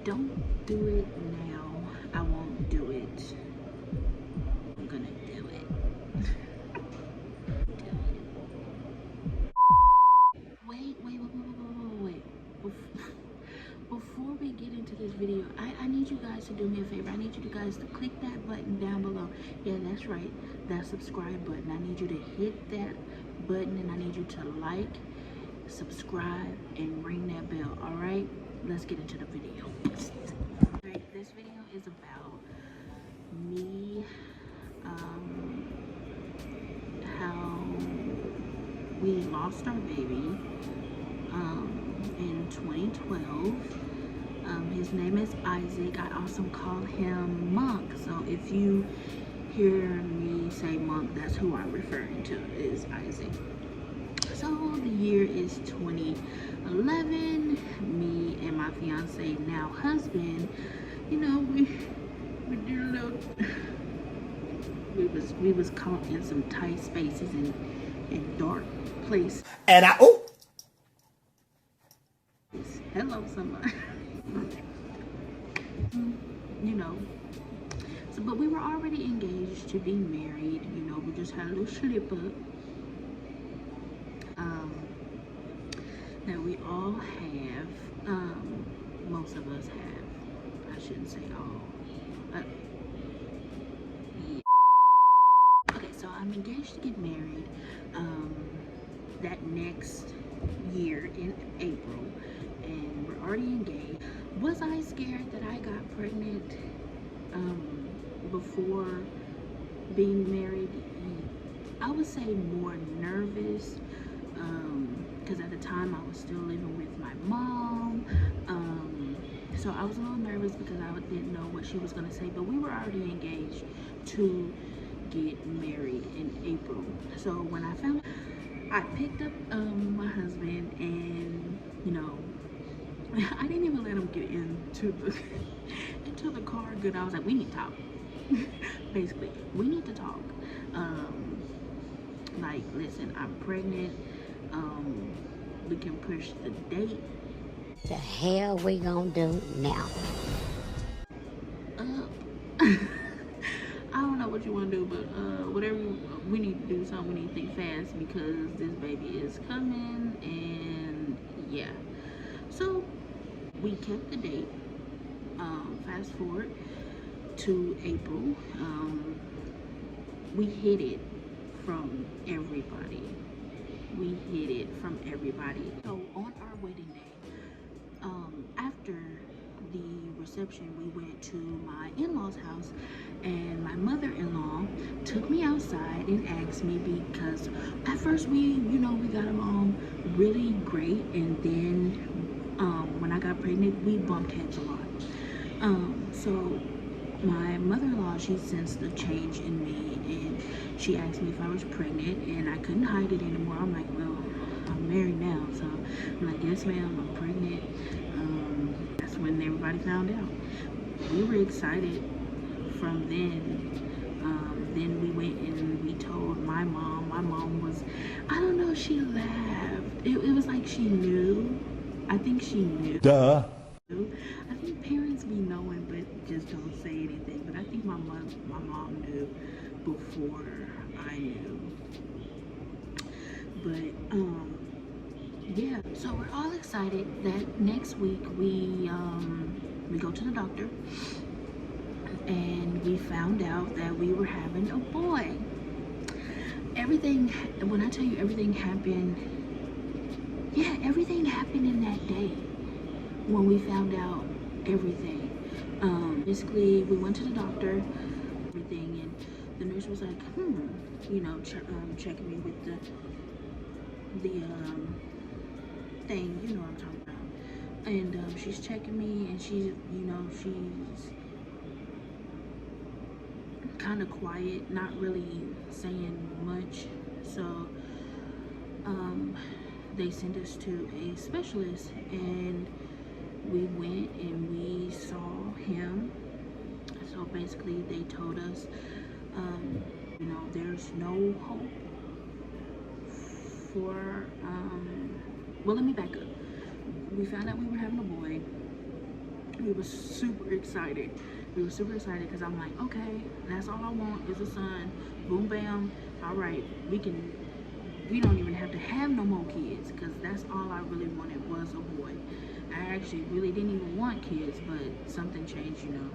don't do it now, I won't do it. I'm gonna do it. Wait. Before we get into this video, I need you guys to do me a favor. I need you guys to click that button down below. Yeah, that's right, that subscribe button. I need you to hit that button, and I need you to like, subscribe, and ring that bell. All right, let's get into the video. All right, this video is about me, how we lost our baby in 2012. His name is Isaac. I also call him Monk. So if you hear me say Monk, that's who I'm referring to, is Isaac. So the year is 2011. Me and my fiance, now husband, you know, we did a little, we was caught in some tight spaces and dark places. And Hello, somebody. You know, so, but we were already engaged to be married. You know, we just had a little slip up that we all have. Most of us have. I shouldn't say all. Yeah. Okay, so I'm engaged to get married that next year in April, and we're already engaged. Was I scared that I got pregnant before being married? I would say more nervous, because at the time I was still living with my mom, so I was a little nervous because I didn't know what she was going to say, but we were already engaged to get married in April. So when I found, I picked up my husband, and you know, I didn't even let him get into the car. Good, I was like, we need to talk. Basically, we need to talk. Like, listen, I'm pregnant. We can push the date. The hell we gonna do now? I don't know what you want to do, but whatever, we need to do something. We need to think fast because this baby is coming, and yeah. So we kept the date. Fast forward to April. We hid it from everybody. So on our wedding day, after the reception, we went to my in-laws' house, and my mother-in-law took me outside and asked me, because at first we got along really great, and then when I got pregnant, we bumped heads a lot. So my mother-in-law, she sensed the change in me, and she asked me if I was pregnant, and I couldn't hide it anymore. I'm like, well, I'm married now, so I'm like, yes ma'am, I'm pregnant. That's when everybody found out. We were excited from then. Then we went and we told my mom. My mom was, I don't know, she laughed. It was like she knew. I think she knew. duh. I think parents be knowing but just don't say anything. But I think my mom knew before I knew. But yeah, so we're all excited that next week we go to the doctor, and we found out that we were having a boy. Everything, when I tell you everything happened, yeah, everything happened in that day when we found out everything. Basically, we went to the doctor, everything, and the nurse was like, you know, checking me with the thing, you know what I'm talking about. And she's checking me, and she's kind of quiet, not really saying much. So they sent us to a specialist, and we went and we saw him. So basically they told us, you know, there's no hope for, well, let me back up. We found out we were having a boy. we were super excited. We were super excited because I'm like, okay, that's all I want is a son. Boom, bam. All right, we don't even have to have no more kids, because that's all I really wanted was a boy. I actually really didn't even want kids, but something changed, you know.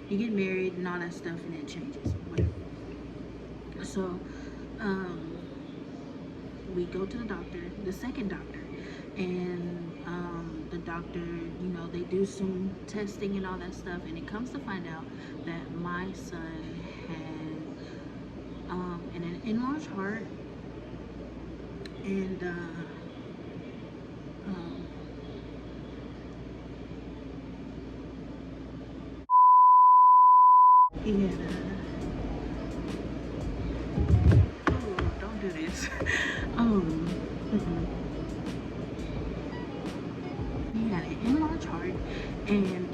You get married and all that stuff, and it changes. So, we go to the doctor, the second doctor, and the doctor, you know, they do some testing and all that stuff, and it comes to find out that my son had an enlarged heart, and he had oh, don't do this. He had an enlarged heart, and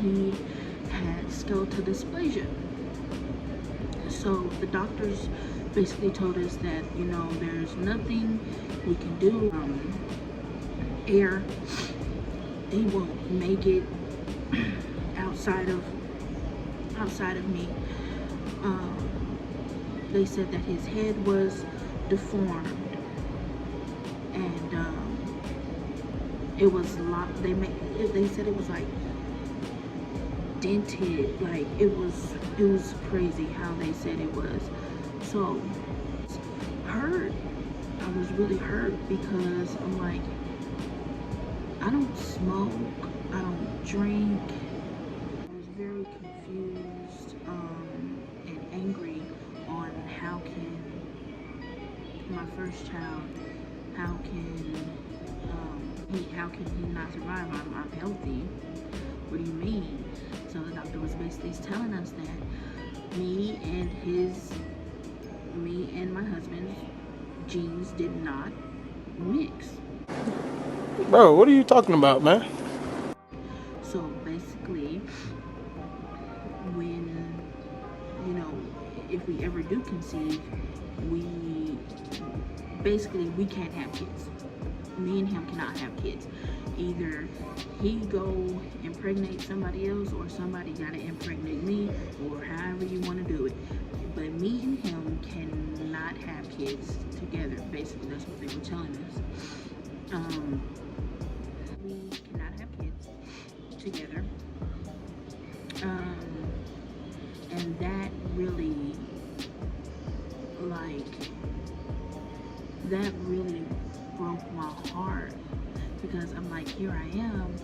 he had skeletal dysplasia. So the doctors basically told us that, you know, there's nothing we can do. Air, he won't make it outside of me. They said that his head was deformed, and it was locked. They said it was like dented, like it was crazy how they said it was. So hurt. I was really hurt because I'm like, I don't smoke, I don't drink. I was very confused and angry on how can my first child, how can he not survive? I'm healthy. What do you mean? So the doctor was basically telling us that me and my husband's genes did not mix. Bro, what are you talking about, man? So basically, when, you know, if we ever do conceive, we can't have kids. Me and him cannot have kids. Either he go impregnate somebody else, or somebody gotta impregnate me, or however you want to do it. But me and him cannot have kids together. Basically, that's what they were telling us. We cannot have kids together. And that really, broke my heart, because I'm like, here I am,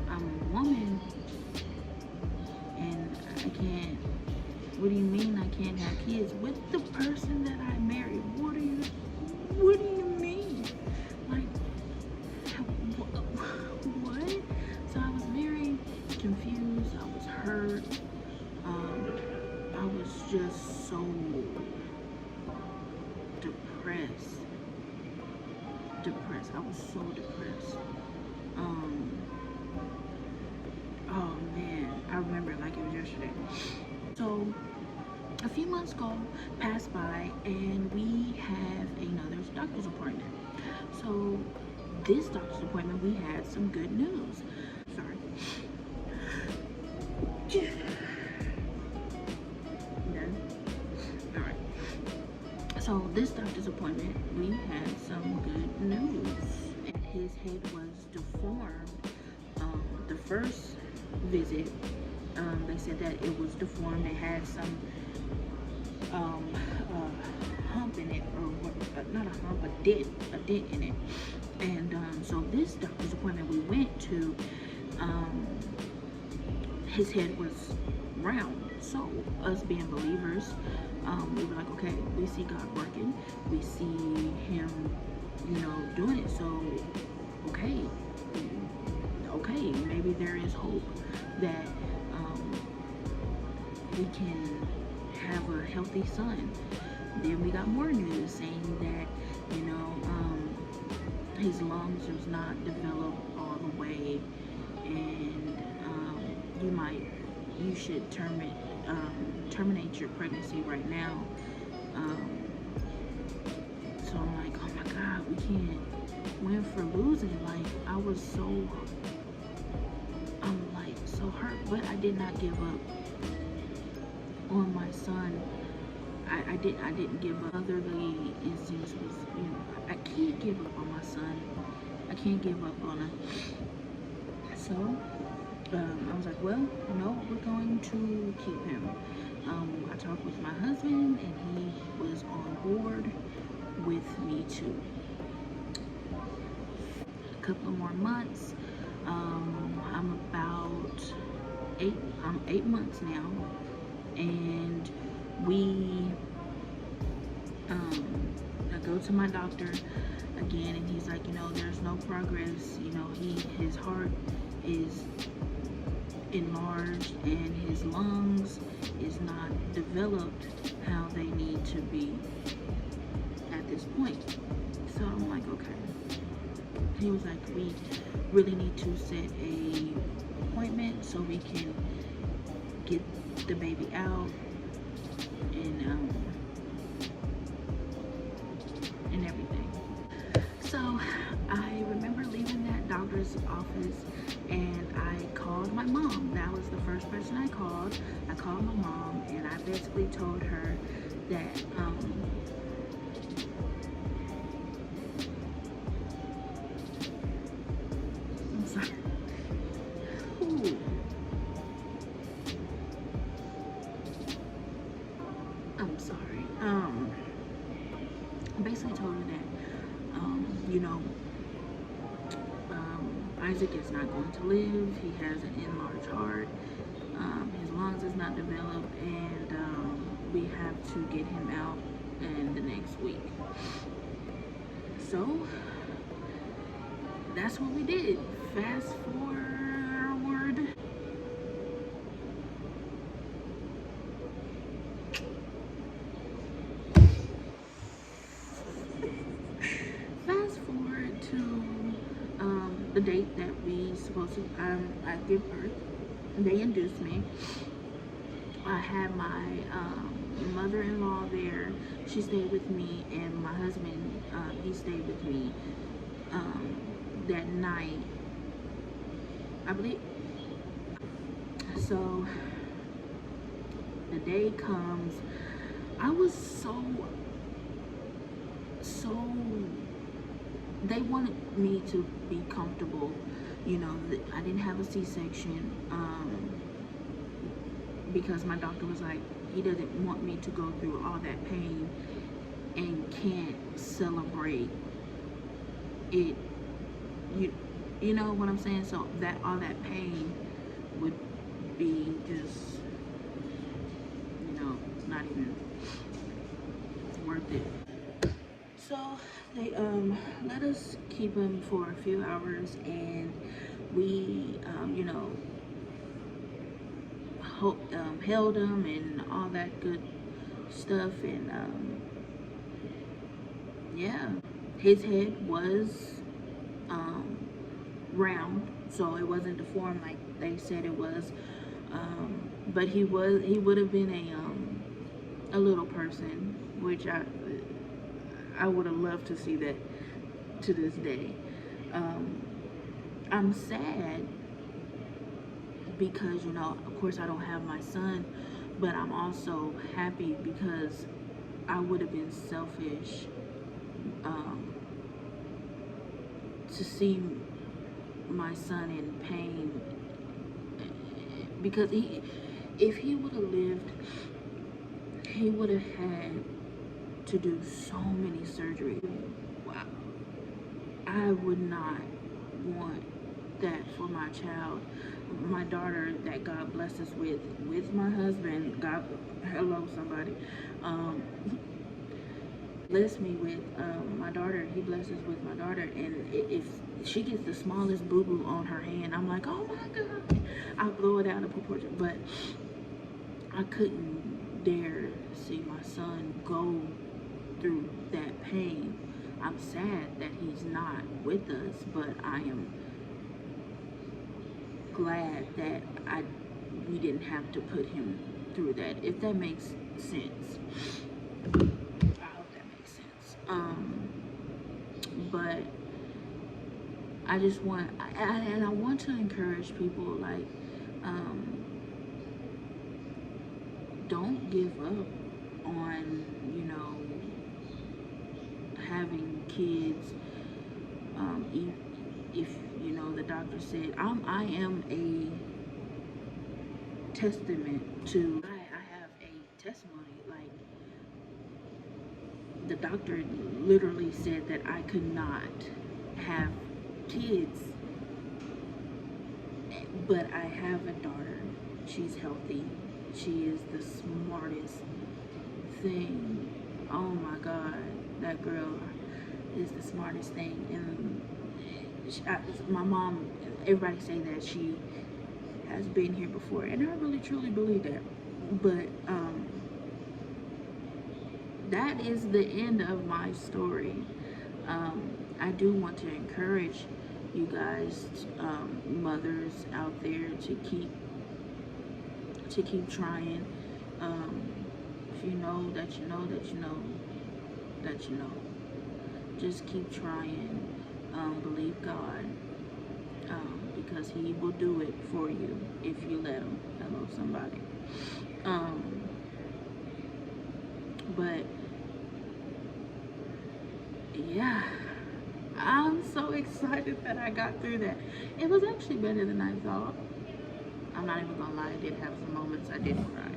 I'm a woman, and I can't. What do you mean I can't have kids with the person that I married? What do you mean? Like, what? So I was very confused. I was hurt. I was just so depressed. I was so depressed. Oh man, I remember it like it was yesterday. So a few months passed by, and we have another doctor's appointment. So this doctor's appointment, we had some good news. Sorry. Done? All right. So this doctor's appointment, we had some good news. His head was deformed. The first visit, they said that it was deformed. It had some hump in it, or what, not a hump, a dent in it. And so this doctor's appointment we went to, his head was round. So us being believers, we were like, okay, we see God working, we see him, you know, doing it. So okay, maybe there is hope that we can have a healthy son. Then we got more news saying that, you know, his lungs was not developed all the way, and you should terminate your pregnancy right now. So I'm like, oh my God, we can't win for losing. Like, I was so hurt, but I did not give up on my son. I didn't give up. Otherly instance was, I can't give up on my son. I can't give up on him. So I was like, well, no, we're going to keep him. I talked with my husband, and he was on board with me too. A couple of more months. I'm about I'm 8 months now, and we I go to my doctor again, and he's like, there's no progress. His heart is enlarged, and his lungs is not developed how they need to be at this point. So I'm like, okay. He was like, we really need to set a appointment so we can get the baby out and everything. So I remember leaving that doctor's office, and I called my mom. That was the first person I called. I called my mom, and I basically told her that I'm sorry. Ooh. I'm sorry. I basically told her that Isaac is not going to live. He has an enlarged heart. His lungs is not developed, and we have to get him out in the next week. So that's what we did. Fast forward. Fast forward to the date that we supposed to I give birth. They induced me. I had my mother-in-law there. She stayed with me, and my husband, he stayed with me that night, I believe. So the day comes. I was so they wanted me to be comfortable. I didn't have a C-section because my doctor was like, he doesn't want me to go through all that pain and can't celebrate it. You know what I'm saying? So that all that pain would be just, not even worth it. So they let us keep him for a few hours, and we held him and all that good stuff, and yeah, his head was round, so it wasn't deformed like they said it was, but he would have been a little person, which I would have loved to see that to this day. I'm sad because, of course I don't have my son, but I'm also happy because I would have been selfish to see my son in pain, because if he would have lived, he would have had to do so many surgeries. Wow. I would not want that for my child. My daughter that God blesses with my husband, God, hello somebody, bless me with my daughter. He blesses with my daughter, and if she gets the smallest boo-boo on her hand, I'm like, oh my God, I blow it out of proportion. But I couldn't dare see my son go through that pain. I'm sad that he's not with us, but I am glad that we didn't have to put him through that, if that makes sense. I hope that makes sense. But I just want, and I want to encourage people, like, Um, don't give up on, having kids. If the doctor said, I am a testament to, I have a testimony. Like, the doctor literally said that I could not have kids, but I have a daughter. She's healthy. She is the smartest thing. Oh my God, that girl is the smartest thing. And my mom, everybody say that she has been here before, and I really truly believe that. But that is the end of my story. I do want to encourage you guys, mothers out there, to keep trying. If you know that you know that you know that you know, just keep trying. Believe God, because He will do it for you if you let Him. Hello, somebody. But yeah, I'm so excited that I got through that. It was actually better than I thought. I'm not even gonna lie, I did have some moments I did cry.